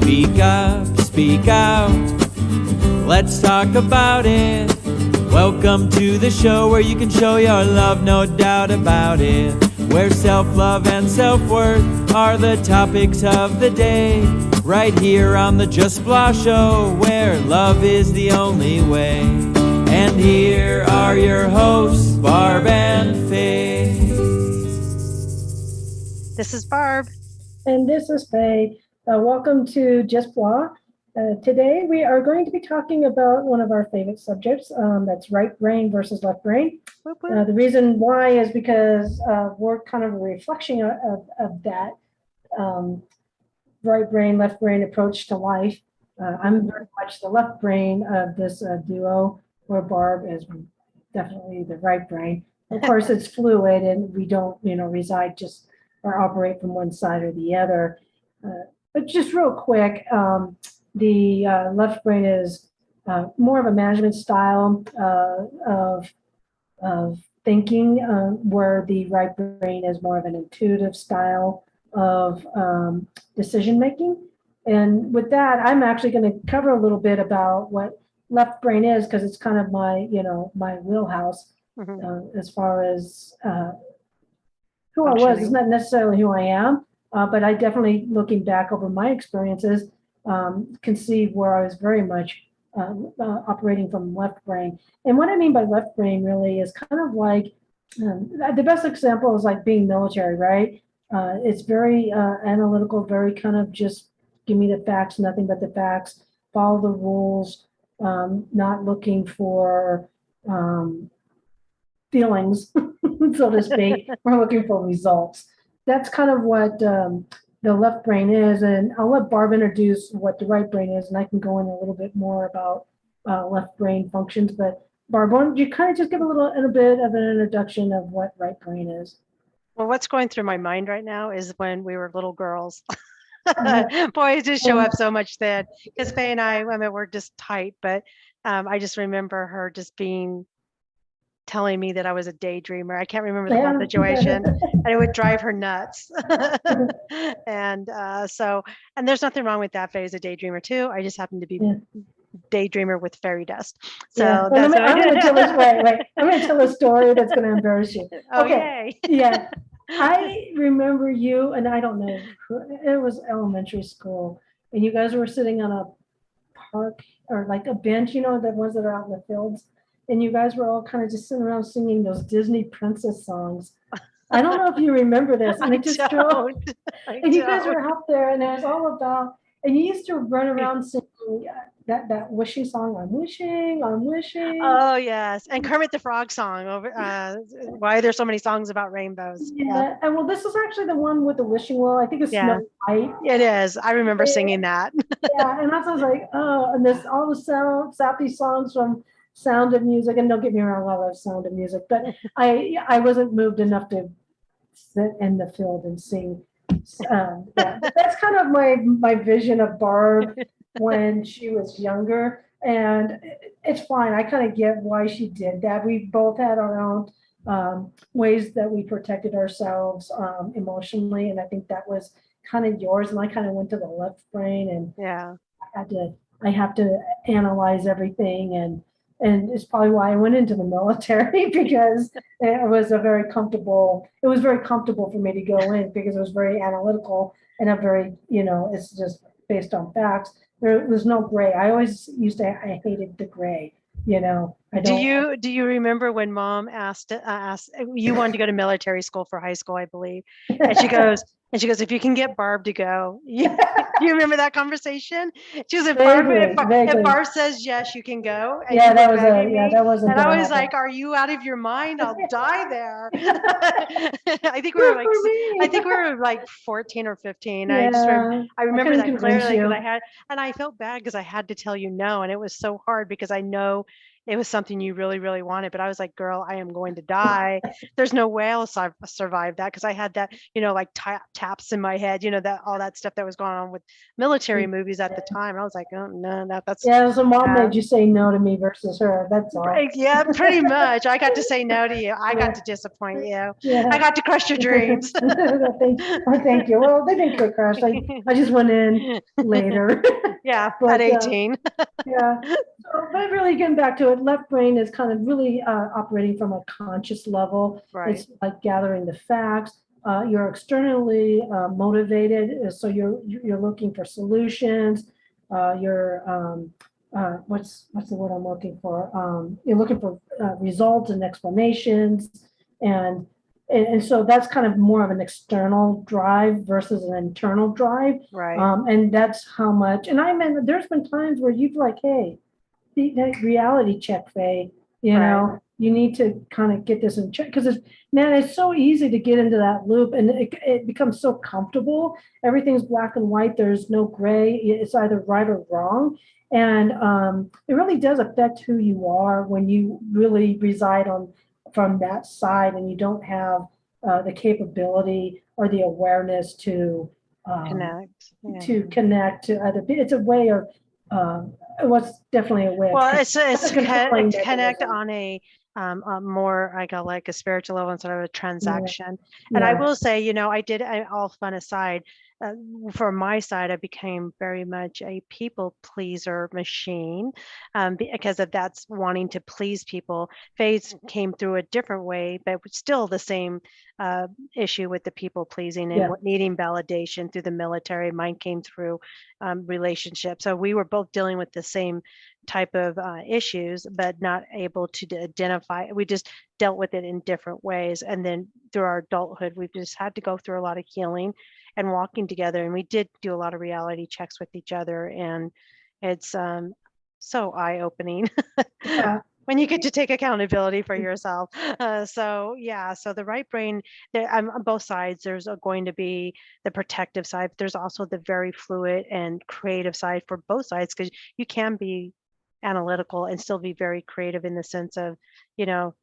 Speak up, speak out. Let's talk about it. Welcome to the show where you can show your love, no doubt about it. Where self-love and self-worth are the topics of the day. Right here on the Just Blah Show, where love is the only way. And here are your hosts, Barb and Faye. This is Barb. And this is Faye. Welcome to Just Blah. Today we are going to be talking about one of our favorite subjects, that's right brain versus left brain. Whoop, whoop. The reason why is because we're kind of a reflection of that right brain, left brain approach to life. I'm very much the left brain of this duo, where Barb is definitely the right brain. Of course, it's fluid and we don't, reside just or operate from one side or the other. But just real quick, the left brain is more of a management style of thinking, where the right brain is more of an intuitive style of decision making. And with that, I'm actually going to cover a little bit about what left brain is, because it's kind of my, my wheelhouse. As far as who I was, it's not necessarily who I am, but I definitely, looking back over my experiences, can see where I was very much operating from left brain. And what I mean by left brain really is kind of like, the best example is like being military, right? It's very analytical, very kind of just give me the facts, nothing but the facts, follow the rules, not looking for feelings, so to speak. We're looking for results. That's kind of what the left brain is. And I'll let Barb introduce what the right brain is, and I can go in a little bit more about left brain functions. But Barb, why don't you kind of just give a little bit of an introduction of what right brain is? Well, what's going through my mind right now is when we were little girls. Boys just show up so much then, because Faye and I mean, we're just tight, but I just remember her just telling me that I was a daydreamer. I can't remember the whole situation, and it would drive her nuts. And and there's nothing wrong with that. Faye is a daydreamer too. I just happen to be daydreamer with fairy dust. So I'm going to tell this. Wait. I'm going to tell a story that's going to embarrass you. Okay. Yeah. I remember you, and I don't know, it was elementary school, and you guys were sitting on a park or like a bench, the ones that are out in the fields, and you guys were all kind of just sitting around singing those Disney princess songs. I don't know if you remember this, and it just drove. And you guys were out there, and it was all about, and you used to run around singing that wishing song, I'm wishing. Oh yes, and Kermit the Frog song over. Why are there so many songs about rainbows? Yeah, and well, this is actually the one with the wishing well. I think it's Snow White. It is. I remember singing that. Yeah, and I was like, oh, and there's all the sappy songs from Sound of Music, and don't get me wrong, I love Sound of Music, but I wasn't moved enough to sit in the field and sing. But that's kind of my vision of Barb when she was younger, and it's fine. I kind of get why she did that. We both had our own ways that we protected ourselves emotionally, and I think that was kind of yours, and I kind of went to the left brain, and I have to analyze everything, and it's probably why I went into the military, because it was very comfortable for me to go in, because it was very analytical and it's just based on facts. There was no gray. I hated the gray, Do you remember when Mom asked you wanted to go to military school for high school, I believe, and she goes, if you can get Barb to go. You remember that conversation? She was, if Barb says yes, you can go. And that wasn't. And I was like, are you out of your mind? I'll die there. I think we were like 14 or 15. Yeah, I remember that clearly, because I felt bad because I had to tell you no, and it was so hard because I know it was something you really, really wanted. But I was like, girl, I am going to die. There's no way I'll survive that, because I had that, like taps in my head, that all that stuff that was going on with military movies at the time. I was like, oh no, that's Yeah, so mom uh, made you say no to me versus her. That's all. right, yeah, pretty much. I got to say no to you. I Yeah. got to disappoint you. I Yeah. got to crush your dreams. Thank you. Well, they didn't get crushed. I just went in later. Yeah, But, at 18. Yeah. So, but really getting back to it, left brain is kind of really operating from a conscious level. Right. It's like gathering the facts. You're externally motivated, so you're looking for solutions. You're what's the word I'm looking for? You're looking for results and explanations, and so that's kind of more of an external drive versus an internal drive. Right. And that's how much. And I mean, there's been times where you've like, hey, the reality check, Faye. Right. You need to kind of get this in check, because it's so easy to get into that loop, and it becomes so comfortable. Everything's black and white. There's no gray. It's either right or wrong. And it really does affect who you are when you really reside from that side, and you don't have the capability or the awareness to Connect. Yeah. connect to other people. It's a way of it was definitely a way of Well, it's controlling to connect mechanism. on a more like a spiritual level instead of a transaction. And I Yeah. will say, I did, all fun aside, for my side, I became very much a people pleaser machine, because of that's wanting to please people. Faith came through a different way, but still the same issue with the people pleasing and Yeah. needing validation through the military. Mine came through relationships. So we were both dealing with the same type of issues, but not able to identify. We just dealt with it in different ways. And then through our adulthood, we've just had to go through a lot of healing and walking together. And we did do a lot of reality checks with each other. And it's so eye-opening. Yeah. When you get to take accountability for yourself. So the right brain, on both sides, there's going to be the protective side, but there's also the very fluid and creative side for both sides, because you can be analytical and still be very creative in the sense of,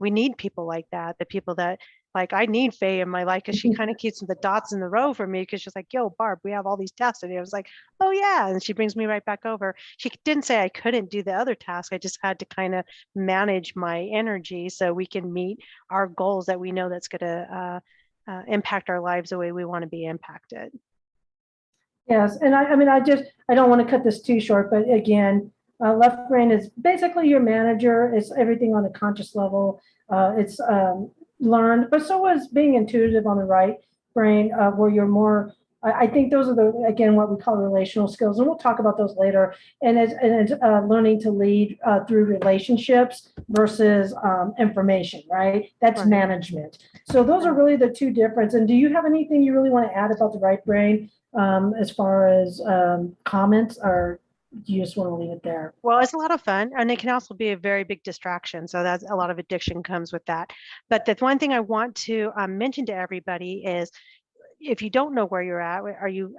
we need people like that, the people that, like, I need Faye in my life, because she kind of keeps the dots in the row for me, because she's like, yo, Barb, we have all these tasks today. I was like, oh yeah. And she brings me right back over. She didn't say I couldn't do the other task. I just had to kind of manage my energy so we can meet our goals that we know that's going to impact our lives the way we want to be impacted. Yes. And I mean, I don't want to cut this too short, but again, left brain is basically your manager. It's everything on a conscious level. It's learned, but so is being intuitive on the right brain, where you're more. I think those are again what we call relational skills, and we'll talk about those later. And it's learning to lead through relationships versus information, right? That's Right. management. So those are really the two difference. And do you have anything you really want to add about the right brain as far as comments, or do you just want to leave it there? Well, it's a lot of fun, and it can also be a very big distraction. So that's a lot of addiction comes with that. But the one thing I want to mention to everybody is, if you don't know where you're at, you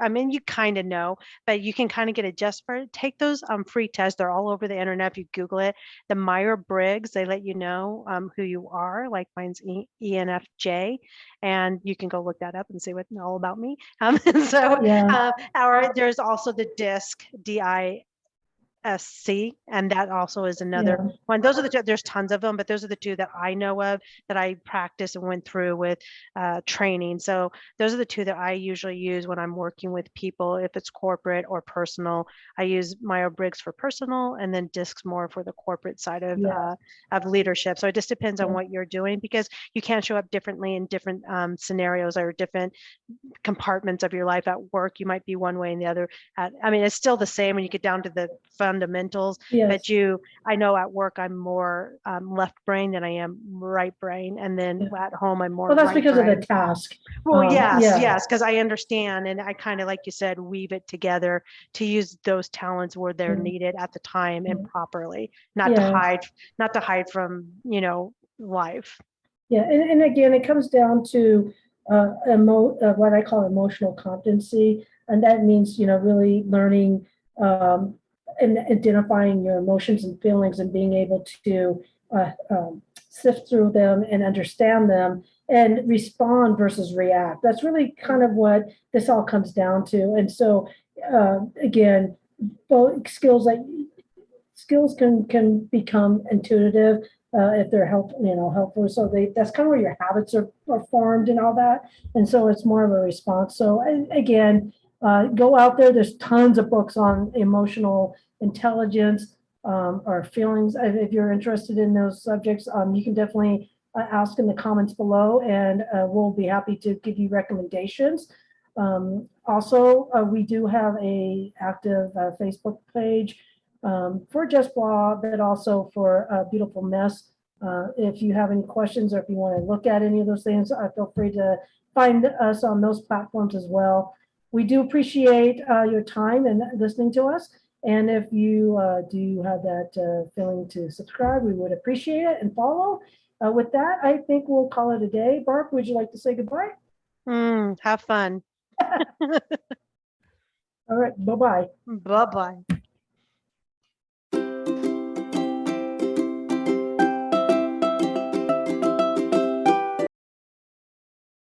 kind of know, but you can kind of get a just for it. Take those free tests. They're all over the internet. If you Google it, the Myers-Briggs, they let you know who you are. Like mine's ENFJ, and you can go look that up and see what's all about me. Yeah. There's also the DISC, DISC, and that also is another Yeah. one. Those are there's tons of them, but those are the two that I know of that I practiced and went through with training. So those are the two that I usually use when I'm working with people. If it's corporate or personal, I use Myers-Briggs for personal, and then DISCs more for the corporate side of leadership. So it just depends on what you're doing, because you can show up differently in different scenarios or different compartments of your life. At work, you might be one way and the other. It's still the same when you get down to the fundamentals, Yes. but I know at work I'm more left brain than I am right brain, and then at home I'm more. Well, that's right because brain. of the task. Well, yes, because I understand, and I kind of, like you said, weave it together to use those talents where they're needed at the time and properly, not to hide from life. Yeah, and again, it comes down to what I call emotional competency, and that means really learning and identifying your emotions and feelings and being able to sift through them and understand them and respond versus react. That's really kind of what this all comes down to. And so, again, both skills can become intuitive if they're helpful. So that's kind of where your habits are formed and all that. And so it's more of a response. So again, go out there. There's tons of books on emotional intelligence or feelings. If you're interested in those subjects, you can definitely ask in the comments below, and we'll be happy to give you recommendations. Also, we do have a active Facebook page for Just Blah, but also for Beautiful Mess. If you have any questions or if you want to look at any of those things, feel free to find us on those platforms as well. We do appreciate your time and listening to us. And if you do have that feeling to subscribe, we would appreciate it and follow. With that, I think we'll call it a day. Barb, would you like to say goodbye? Have fun. All right, bye-bye. Bye-bye.